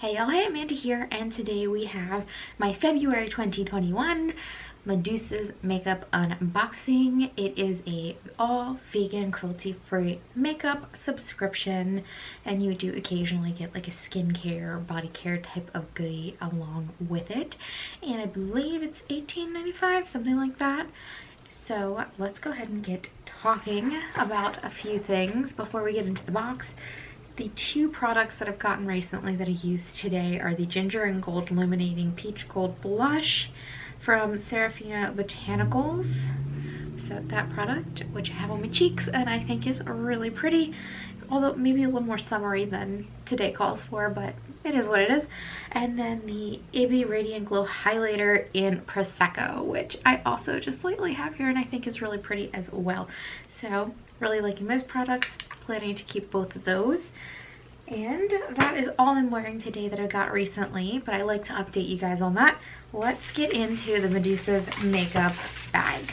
Hey y'all, hey, Amanda here, and today we have my February 2021 Medusa's makeup unboxing. It is a all vegan, cruelty-free makeup subscription, and you do occasionally get like a skincare, body care type of goodie along with it. And I believe it's $18.95, something like that. So let's go ahead and get talking about a few things before we get into the box. The two products that I've gotten recently that I used today are the Ginger and Gold Illuminating Peach Gold Blush from Serafina Botanicals. So that product, which I have on my cheeks and I think is really pretty, although maybe a little more summery than today calls for, but it is what it is. And then the AB Radiant Glow Highlighter in Prosecco, which I also just lately have here and I think is really pretty as well. So really liking those products, planning to keep both of those. And that is all I'm wearing today that I got recently, but I like to update you guys on that. Let's get into the Medusa's makeup bag.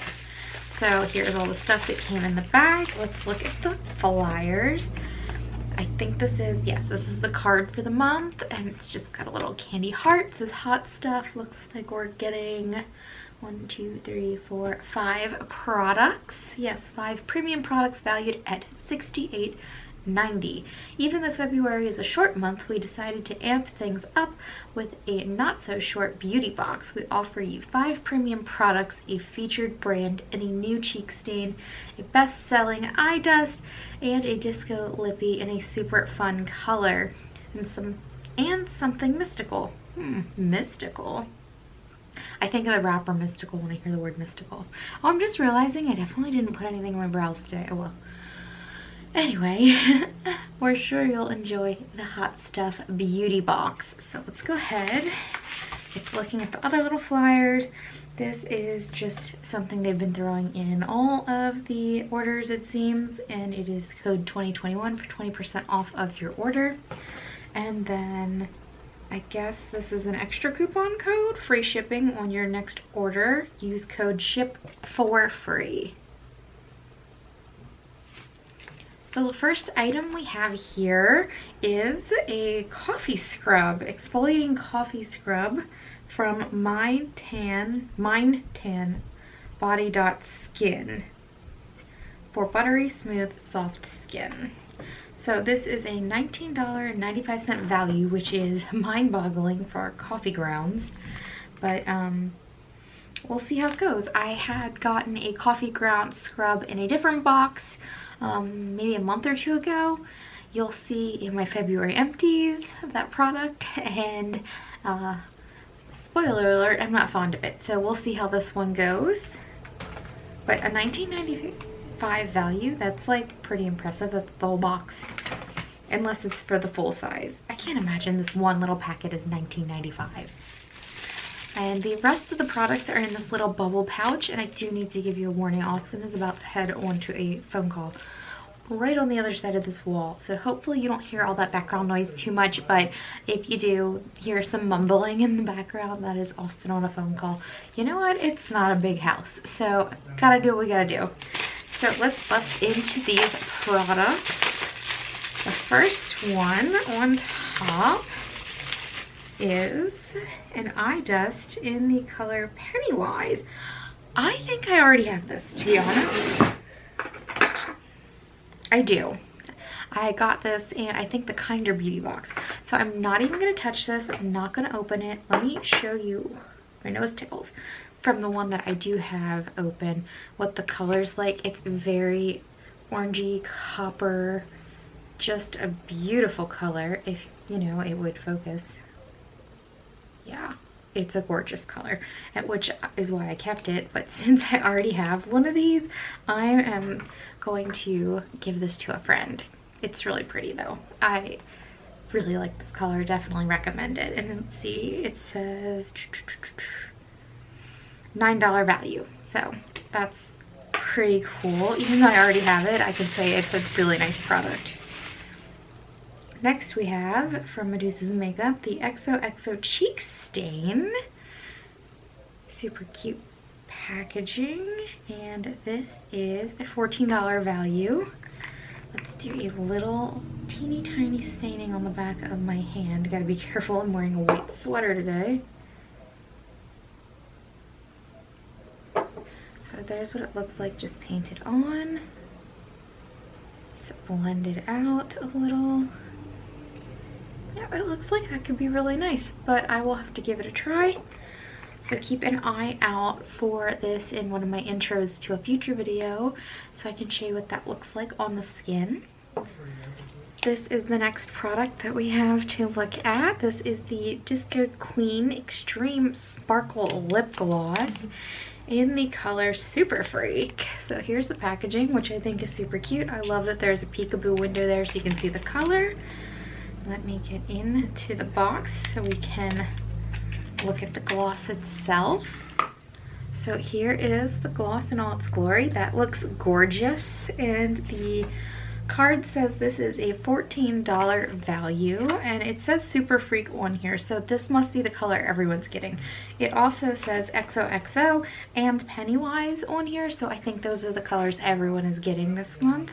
So here's all the stuff that came in the bag. Let's look at the flyers. I think this is, yes, this is the card for the month, and it's just got a little candy heart. It says hot stuff. Looks like we're getting 1, 2, 3, 4, 5 products. Yes, 5 premium products valued at $68.90. Even though February is a short month, we decided to amp things up with a not so short beauty box. We offer you 5 premium products, a featured brand, and a new cheek stain, a best-selling eye dust, and a disco lippy in a super fun color, and something mystical. Mystical. I think of the rapper Mystical when I hear the word mystical. Oh, I'm just realizing I definitely didn't put anything on my brows today. Oh well. Anyway, we're sure you'll enjoy the Hot Stuff beauty box. So let's go ahead. It's looking at the other little flyers. This is just something they've been throwing in all of the orders, it seems, and it is code 2021 for 20% off of your order. And then I guess this is an extra coupon code, free shipping on your next order. Use code SHIP for free. So the first item we have here is a coffee scrub, exfoliating coffee scrub from Mind Tan Body Skin for buttery smooth soft skin. So this is a $19.95 value, which is mind-boggling for our coffee grounds, but we'll see how it goes. I had gotten a coffee ground scrub in a different box maybe a month or two ago. You'll see in my February empties of that product, and spoiler alert, I'm not fond of it, so we'll see how this one goes. But a $19.95 value, that's like pretty impressive. That's the whole box, unless it's for the full size. I can't imagine this one little packet is $19.95. And the rest of the products are in this little bubble pouch, and I do need to give you a warning. Austin is about to head onto a phone call right on the other side of this wall, so hopefully you don't hear all that background noise too much, but if you do hear some mumbling in the background, that is Austin on a phone call. You know what? It's not a big house, so gotta do what we gotta do. So let's bust into these products. The first one on top is an eye dust in the color Pennywise. I think I already have this, to be honest. I do. I got this in, I think, the Kinder Beauty box. So I'm not even going to touch this. I'm not going to open it. Let me show you, my nose tickles, from the one that I do have open, what the color's like. It's very orangey copper, just a beautiful color, if, you know, it would focus. Yeah, it's a gorgeous color, which is why I kept it. But since I already have one of these, I am going to give this to a friend. It's really pretty though. I really like this color, definitely recommend it. And let's see, it says $9 value, so that's pretty cool. Even though I already have it, I can say it's a really nice product. Next we have, from Medusa's Makeup, the XOXO Cheek Stain. Super cute packaging, and this is a $14 value. Let's do a little teeny tiny staining on the back of my hand. Gotta be careful, I'm wearing a white sweater today. So there's what it looks like just painted on. It's blended out a little. Yeah, it looks like that could be really nice, but I will have to give it a try. So keep an eye out for this in one of my intros to a future video so I can show you what that looks like on the skin. This is the next product that we have to look at. This is the Disco Queen Extreme Sparkle Lip Gloss in the color Super Freak. So here's the packaging, which I think is super cute. I love that there's a peekaboo window there so you can see the color. Let me get into the box so we can look at the gloss itself. So here is the gloss in all its glory. That looks gorgeous, and the card says this is a $14 value, and it says Super Freak on here, so this must be the color everyone's getting. It also says XOXO and Pennywise on here, so I think those are the colors everyone is getting this month.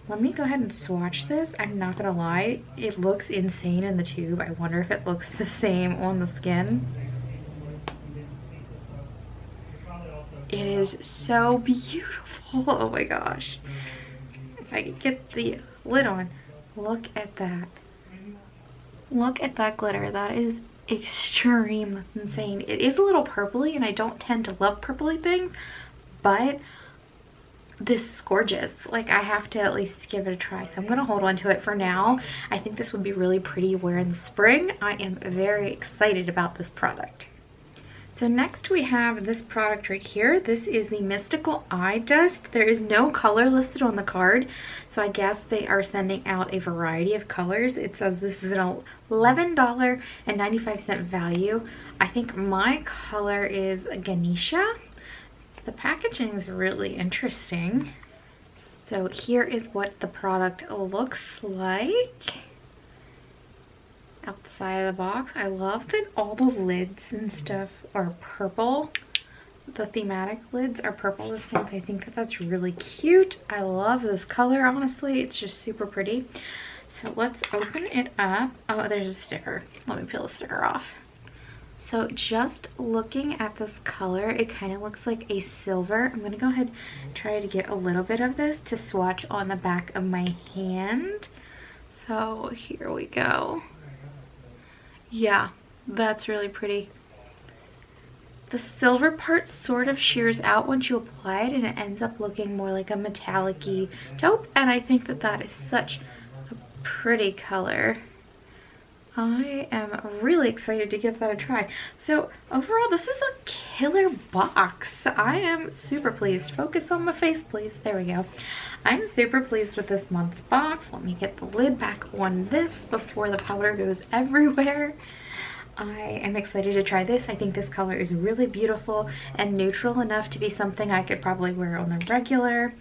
Let me go ahead and swatch this. I'm not gonna lie, it looks insane in the tube. I wonder if it looks the same on the skin. It is so beautiful. Oh my gosh. If I could get the lid on, look at that. Look at that glitter. That is extreme. That's insane. It is a little purpley, and I don't tend to love purpley things, but this is gorgeous. Like, I have to at least give it a try, so I'm gonna hold on to it for now. I think this would be really pretty to wear in the spring. I am very excited about this product. So next we have this product right here. This is the Mystical Eye Dust. There is no color listed on the card, so I guess they are sending out a variety of colors. It says this is an $11.95 value. I think my color is Ganesha. The packaging is really interesting. So here is what the product looks like outside of the box. I love that all the lids and stuff are purple. The thematic lids are purple this month. I think that that's really cute. I love this color, honestly. It's just super pretty. So let's open it up. Oh, there's a sticker. Let me peel the sticker off. So just looking at this color, it kind of looks like a silver. I'm going to go ahead and try to get a little bit of this to swatch on the back of my hand. So here we go. Yeah, that's really pretty. The silver part sort of shears out once you apply it, and it ends up looking more like a metallic-y taupe, and I think that that is such a pretty color. I am really excited to give that a try. So overall, this is a killer box. I am super pleased. Focus on my face, please. There we go. I'm super pleased with this month's box. Let me get the lid back on this before the powder goes everywhere. I am excited to try this. I think this color is really beautiful and neutral enough to be something I could probably wear on the regular.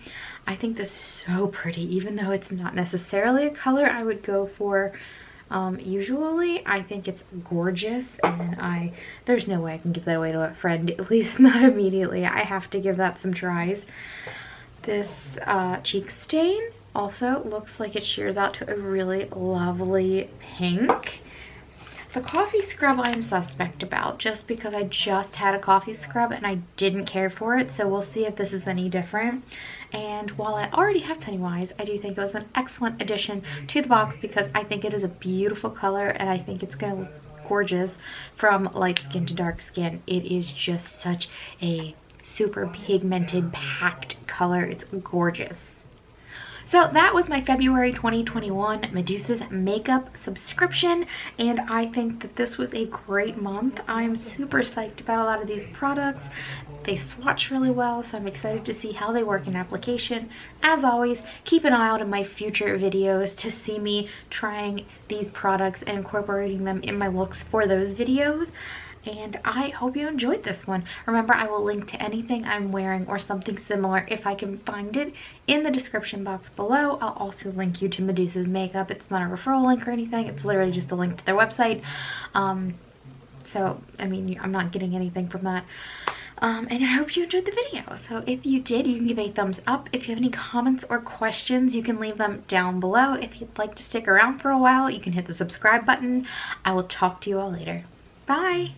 I think this is so pretty, even though it's not necessarily a color I would go for usually. I think it's gorgeous, and there's no way I can give that away to a friend, at least not immediately. I have to give that some tries. This cheek stain also looks like it shears out to a really lovely pink. The coffee scrub I'm suspect about, just because I just had a coffee scrub and I didn't care for it, so we'll see if this is any different. And while I already have Pennywise, I do think it was an excellent addition to the box because I think it is a beautiful color, and I think it's going to look gorgeous from light skin to dark skin. It is just such a super pigmented, packed color. It's gorgeous. So that was my February 2021 Medusa's makeup subscription, and I think that this was a great month. I'm super psyched about a lot of these products. They swatch really well, so I'm excited to see how they work in application. As always, keep an eye out in my future videos to see me trying these products and incorporating them in my looks for those videos. And I hope you enjoyed this one. Remember, I will link to anything I'm wearing or something similar if I can find it in the description box below. I'll also link you to Medusa's makeup. It's not a referral link or anything. It's literally just a link to their website. So, I mean, I'm not getting anything from that. And I hope you enjoyed the video. So if you did, you can give a thumbs up. If you have any comments or questions, you can leave them down below. If you'd like to stick around for a while, you can hit the subscribe button. I will talk to you all later. Bye!